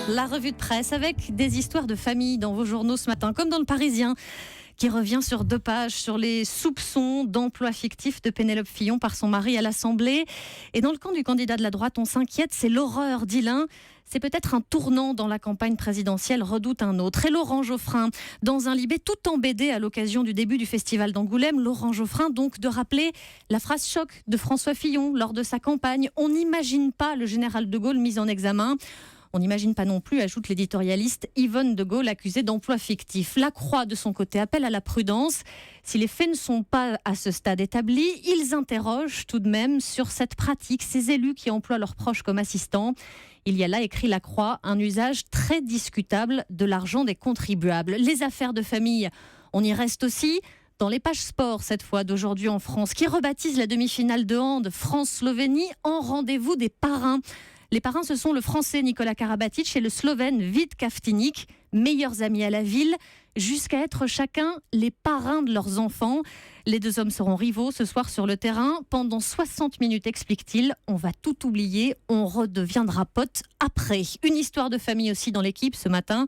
La revue de presse avec des histoires de famille dans vos journaux ce matin, comme dans le Parisien, qui revient sur 2 pages sur les soupçons d'emploi fictif de Pénélope Fillon par son mari à l'Assemblée. Et dans le camp du candidat de la droite, on s'inquiète, c'est l'horreur, dit l'un. C'est peut-être un tournant dans la campagne présidentielle, redoute un autre. Et Laurent Geoffrin, dans un libé tout embêté à l'occasion du début du festival d'Angoulême, Laurent Geoffrin donc de rappeler la phrase choc de François Fillon lors de sa campagne. On n'imagine pas le général de Gaulle mis en examen. On n'imagine pas non plus, ajoute l'éditorialiste Yvonne de Gaulle, accusée d'emploi fictif. La Croix, de son côté, appelle à la prudence. Si les faits ne sont pas à ce stade établis, ils interrogent tout de même sur cette pratique, ces élus qui emploient leurs proches comme assistants. Il y a là, écrit la Croix, un usage très discutable de l'argent des contribuables. Les affaires de famille, on y reste aussi. Dans les pages sport, cette fois, d'aujourd'hui en France, qui rebaptise la demi-finale de hand France-Slovénie en rendez-vous des parrains. Les parrains, ce sont le Français Nicolas Karabatic et le Slovène Vít Kaftinić, meilleurs amis à la ville, jusqu'à être chacun les parrains de leurs enfants. Les 2 hommes seront rivaux ce soir sur le terrain. Pendant 60 minutes, explique-t-il, on va tout oublier, on redeviendra potes après. Une histoire de famille aussi dans l'équipe ce matin,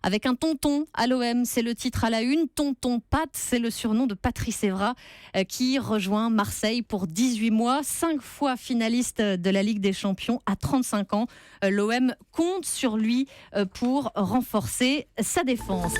avec un tonton à l'OM, c'est le titre à la une. Tonton Pat, c'est le surnom de Patrice Evra, qui rejoint Marseille pour 18 mois, 5 fois finaliste de la Ligue des Champions à 35 ans. L'OM compte sur lui pour renforcer sa défense.